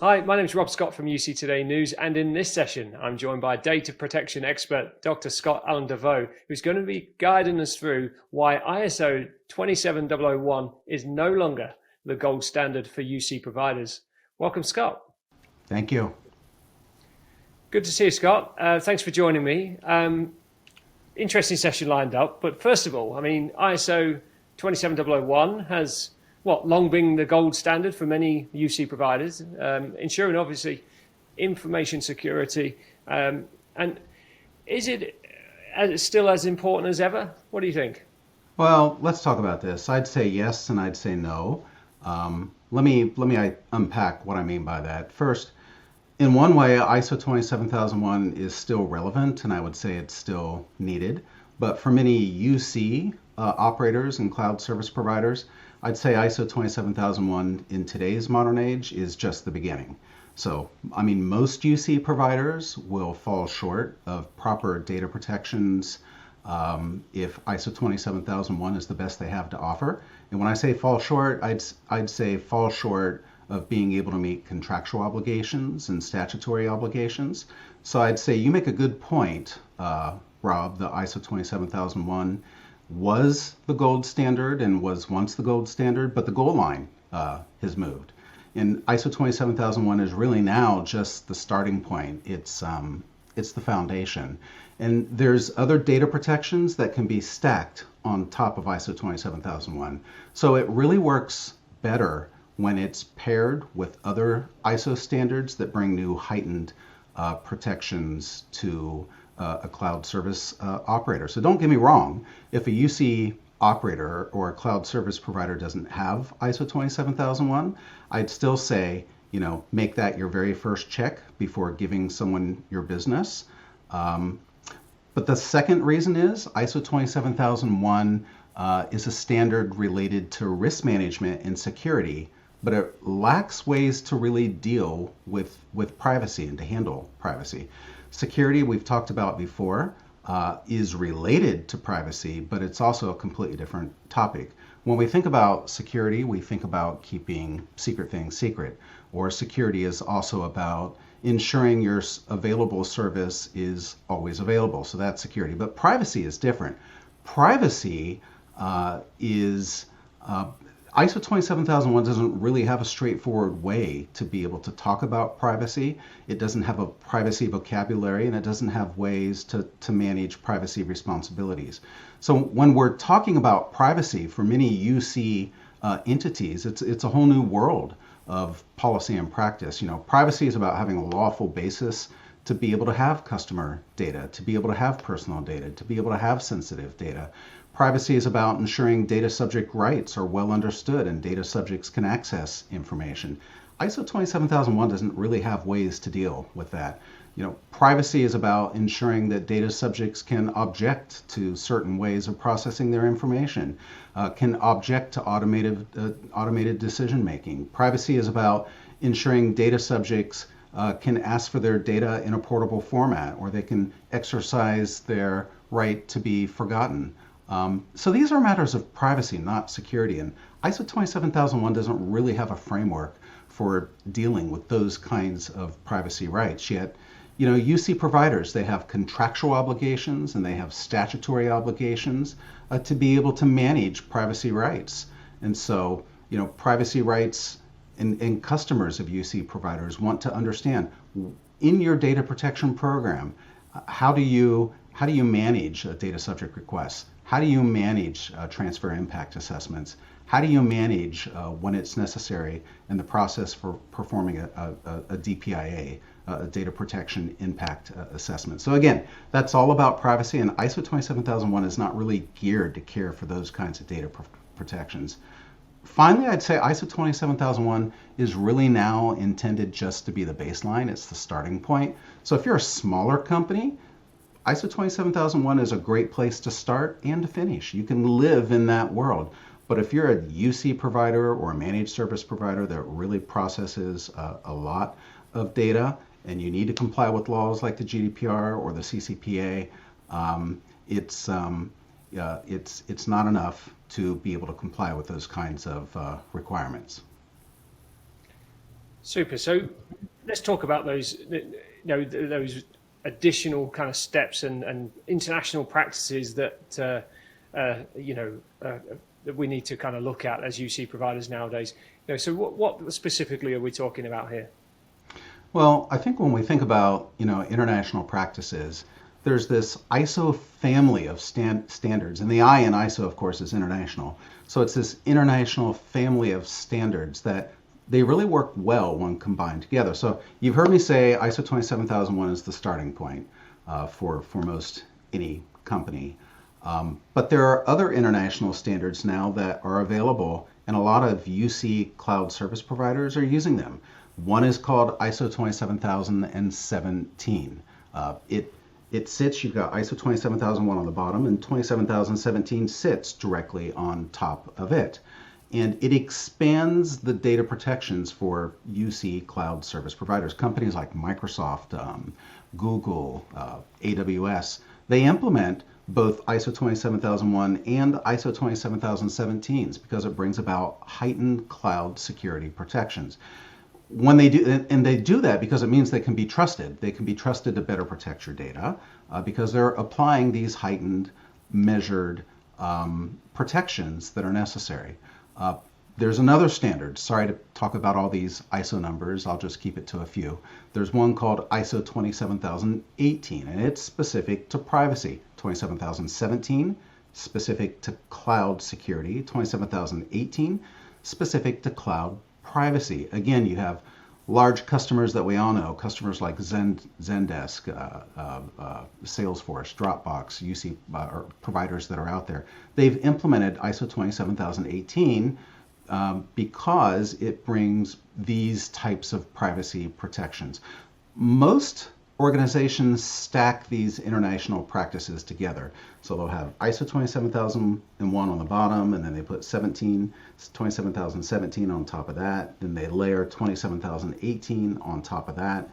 Hi, my name is Rob Scott from UC Today News, and in this session, I'm joined by data protection expert Dr. Scott Allendevaux, who's going to be guiding us through why ISO 27001 is no longer the gold standard for UC providers. Welcome, Scott. Thank you. Good to see you, Scott. Thanks for joining me. Interesting session lined up, but first of all, ISO 27001 has long been the gold standard for many UC providers, ensuring obviously information security. And is it still as important as ever? What do you think? Well, let's talk about this. I'd say yes and I'd say no. Let me unpack what I mean by that. First, in one way, ISO 27001 is still relevant, and I would say it's still needed. But for many UC operators and cloud service providers, I'd say ISO 27001 in today's modern age is just the beginning. So, most UC providers will fall short of proper data protections if ISO 27001 is the best they have to offer. And when I say fall short, I'd say fall short of being able to meet contractual obligations and statutory obligations. So I'd say you make a good point, Rob. The ISO 27001 was the gold standard and was once the gold standard, but the goal line has moved. And ISO 27001 is really now just the starting point. It's the foundation. And there's other data protections that can be stacked on top of ISO 27001. So it really works better when it's paired with other ISO standards that bring new heightened protections to a cloud service operator. So don't get me wrong, if a UC operator or a cloud service provider doesn't have ISO 27001, I'd still say, make that your very first check before giving someone your business. But the second reason is ISO 27001 is a standard related to risk management and security, but it lacks ways to really deal with privacy and to handle privacy. Security, we've talked about before, is related to privacy, but it's also a completely different topic. When we think about security, we think about keeping secret things secret, or security is also about ensuring your available service is always available. So that's security. But privacy is different. Privacy is ISO 27001 doesn't really have a straightforward way to be able to talk about privacy. It doesn't have a privacy vocabulary, and it doesn't have ways to manage privacy responsibilities. So when we're talking about privacy for many UC entities, it's a whole new world of policy and practice. Privacy is about having a lawful basis to be able to have customer data, to be able to have personal data, to be able to have sensitive data. Privacy is about ensuring data subject rights are well understood and data subjects can access information. ISO 27001 doesn't really have ways to deal with that. Privacy is about ensuring that data subjects can object to certain ways of processing their information, can object to automated decision making. Privacy is about ensuring data subjects can ask for their data in a portable format, or they can exercise their right to be forgotten. So these are matters of privacy, not security. And ISO 27001 doesn't really have a framework for dealing with those kinds of privacy rights. Yet, UC providers, they have contractual obligations and they have statutory obligations to be able to manage privacy rights. And so, privacy rights and customers of UC providers want to understand in your data protection program, how do you manage data subject requests? How do you manage transfer impact assessments? How do you manage when it's necessary in the process for performing a DPIA, a data protection impact assessment? So again, that's all about privacy, and ISO 27001 is not really geared to care for those kinds of data protections. Finally, I'd say ISO 27001 is really now intended just to be the baseline. It's the starting point. So if you're a smaller company, ISO 27001 is a great place to start and to finish. You can live in that world. But if you're a UC provider or a managed service provider that really processes a lot of data and you need to comply with laws like the GDPR or the CCPA, it's not enough to be able to comply with those kinds of requirements. Super. So let's talk about those additional kind of steps and international practices that that we need to kind of look at as UC providers nowadays. So what specifically are we talking about here? Well, I think when we think about, international practices, there's this ISO family of standards, and the I in ISO, of course, is international. So it's this international family of standards that they really work well when combined together. So you've heard me say ISO 27001 is the starting point for most any company. But there are other international standards now that are available, and a lot of UC cloud service providers are using them. One is called ISO 27017. It sits, you've got ISO 27001 on the bottom, and 27017 sits directly on top of it. And it expands the data protections for UC cloud service providers. Companies like Microsoft, Google, AWS, they implement both ISO 27001 and ISO 27017s because it brings about heightened cloud security protections. When they do, and they do that because it means they can be trusted. They can be trusted to better protect your data because they're applying these heightened, measured protections that are necessary. There's another standard. Sorry to talk about all these ISO numbers. I'll just keep it to a few. There's one called ISO 27018, and it's specific to privacy. 27017, specific to cloud security. 27018, specific to cloud privacy. Again, you have large customers that we all know, customers like Zendesk, Salesforce, Dropbox, UC or providers that are out there. They've implemented ISO 27018 because it brings these types of privacy protections. Most organizations stack these international practices together. So they'll have ISO 27001 on the bottom, and then they put 27017 on top of that. Then they layer 27018 on top of that.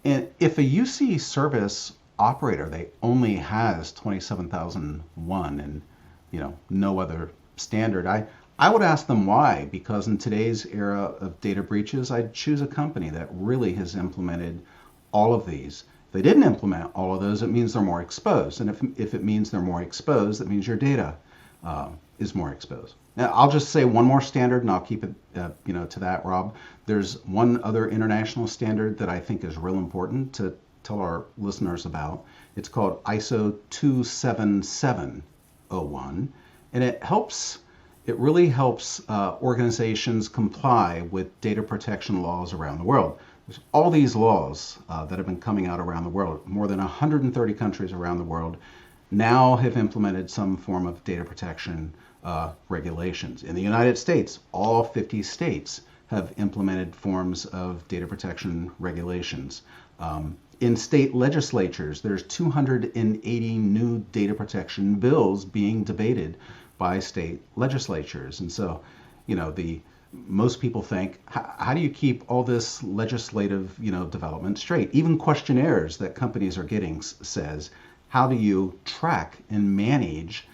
And if a UC service operator, they only has 27001 and no other standard, I would ask them why, because in today's era of data breaches, I'd choose a company that really has implemented all of these. If they didn't implement all of those, it means they're more exposed. And if it means they're more exposed, that means your data is more exposed. Now, I'll just say one more standard, and I'll keep it to that, Rob. There's one other international standard that I think is real important to tell our listeners about. It's called ISO 27701, and it really helps organizations comply with data protection laws around the world. There's all these laws that have been coming out around the world. More than 130 countries around the world now have implemented some form of data protection regulations. In the United States, all 50 states have implemented forms of data protection regulations. In state legislatures, there's 280 new data protection bills being debated by state legislatures. And so, most people think, how do you keep all this legislative, development straight? Even questionnaires that companies are getting says, how do you track and manage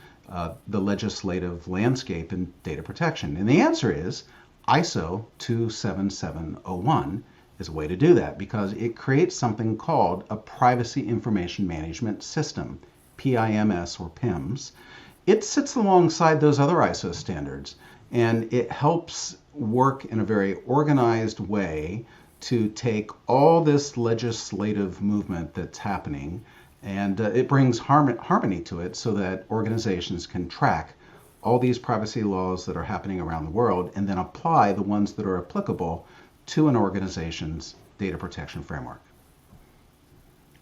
the legislative landscape in data protection? And the answer is ISO 27701 is a way to do that because it creates something called a Privacy Information Management System, PIMS or PIMS. It sits alongside those other ISO standards, and it helps work in a very organized way to take all this legislative movement that's happening, and it brings harmony to it so that organizations can track all these privacy laws that are happening around the world and then apply the ones that are applicable to an organization's data protection framework.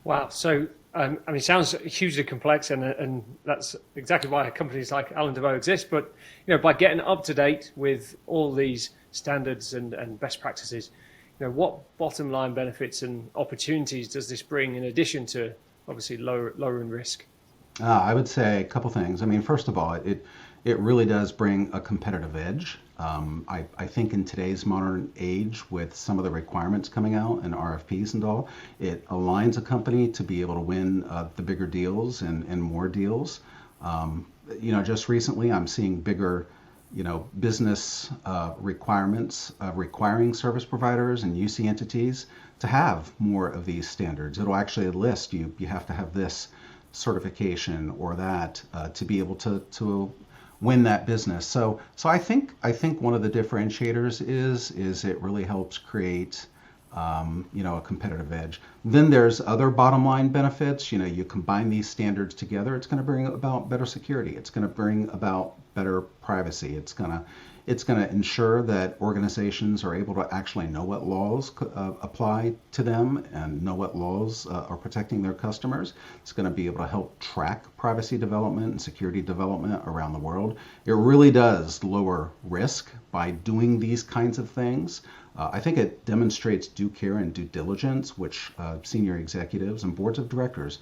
Wow. So, it sounds hugely complex, and that's exactly why companies like Allendevaux exist. But by getting up to date with all these standards and best practices, what bottom line benefits and opportunities does this bring in addition to obviously lowering risk? I would say a couple things. I mean, first of all, it really does bring a competitive edge. I think in today's modern age, with some of the requirements coming out and RFPs and all, it aligns a company to be able to win the bigger deals and more deals. Just recently, I'm seeing bigger business requirements requiring service providers and UC entities to have more of these standards. It'll actually list you have to have this certification or that to be able to win that business. So I think one of the differentiators is it really helps create a competitive edge. Then there's other bottom line benefits. You combine these standards together, it's going to bring about better security. It's going to bring about better privacy. It's going to ensure that organizations are able to actually know what laws apply to them and know what laws are protecting their customers. It's going to be able to help track privacy development and security development around the world. It really does lower risk by doing these kinds of things. I think it demonstrates due care and due diligence, which senior executives and boards of directors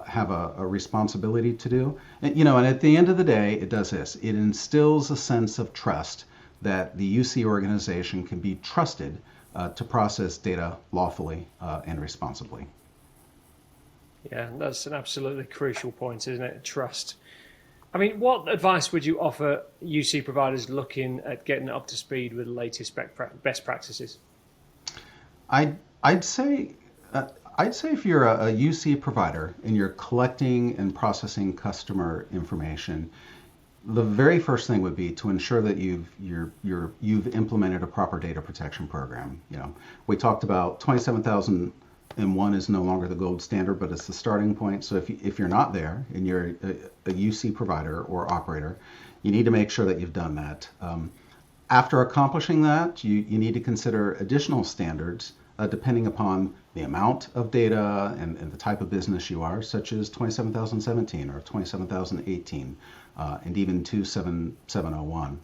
have a responsibility to do. And at the end of the day, it does this. It instills a sense of trust that the UC organization can be trusted to process data lawfully and responsibly. Yeah, that's an absolutely crucial point, isn't it? Trust. I mean, what advice would you offer UC providers looking at getting up to speed with the latest best practices? I'd say if you're a UC provider and you're collecting and processing customer information, the very first thing would be to ensure that you've implemented a proper data protection program. We talked about 27,001 is no longer the gold standard, but it's the starting point. So if you're not there and you're a UC provider or operator, you need to make sure that you've done that. After accomplishing that, you need to consider additional standards depending upon the amount of data and the type of business you are, such as 27,017 or 27,018 and even 27701.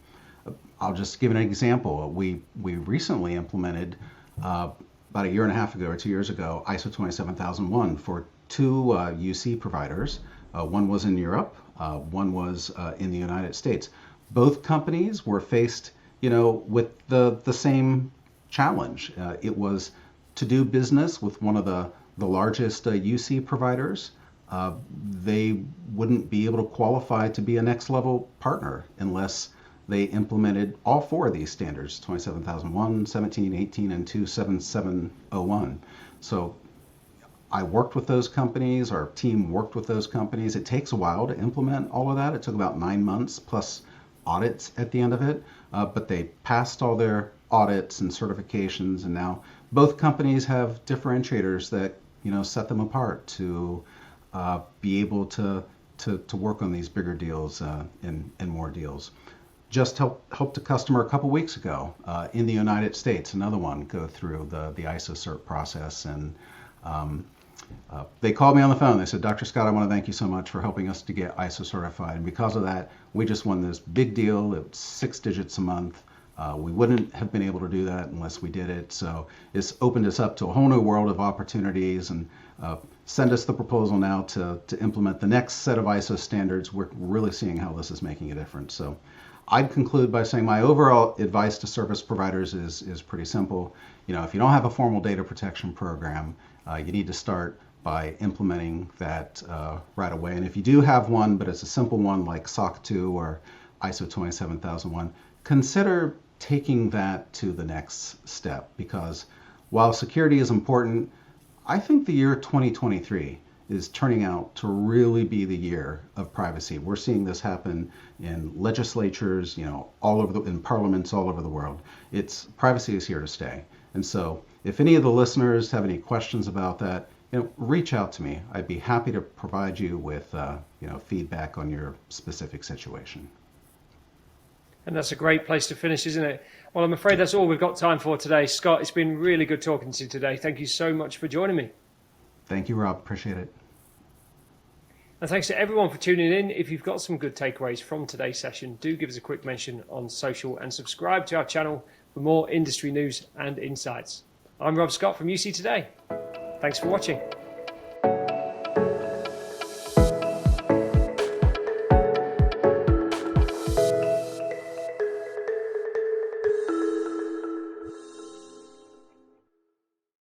I'll just give an example. We recently implemented about a year and a half ago or 2 years ago, ISO 27001 for two UC providers. One was in Europe, one was in the United States. Both companies were faced, with the same challenge. It was to do business with one of the largest UC providers. They wouldn't be able to qualify to be a next level partner unless they implemented all four of these standards, 27,001, 17, 18, and 27701. So I worked with those companies, our team worked with those companies. It takes a while to implement all of that. It took about 9 months plus audits at the end of it, but they passed all their audits and certifications, and now both companies have differentiators that set them apart to be able to work on these bigger deals and more deals. Just helped a customer a couple weeks ago in the United States, another one, go through the ISO cert process. And they called me on the phone. They said, Dr. Scott, I want to thank you so much for helping us to get ISO certified. And because of that, we just won this big deal. It was 6 digits a month. We wouldn't have been able to do that unless we did it. So it's opened us up to a whole new world of opportunities, and send us the proposal now to implement the next set of ISO standards. We're really seeing how this is making a difference. So I'd conclude by saying my overall advice to service providers is pretty simple. If you don't have a formal data protection program, you need to start by implementing that right away. And if you do have one, but it's a simple one like SOC 2 or ISO 27001, consider taking that to the next step, because while security is important, I think the year 2023 is turning out to really be the year of privacy. We're seeing this happen in legislatures, all over in parliaments all over the world. Privacy is here to stay. And so if any of the listeners have any questions about that, reach out to me. I'd be happy to provide you with feedback on your specific situation. And that's a great place to finish, isn't it? Well, I'm afraid that's all we've got time for today. Scott, it's been really good talking to you today. Thank you so much for joining me. Thank you, Rob. Appreciate it. And thanks to everyone for tuning in. If you've got some good takeaways from today's session, do give us a quick mention on social and subscribe to our channel for more industry news and insights. I'm Rob Scott from UC Today. Thanks for watching.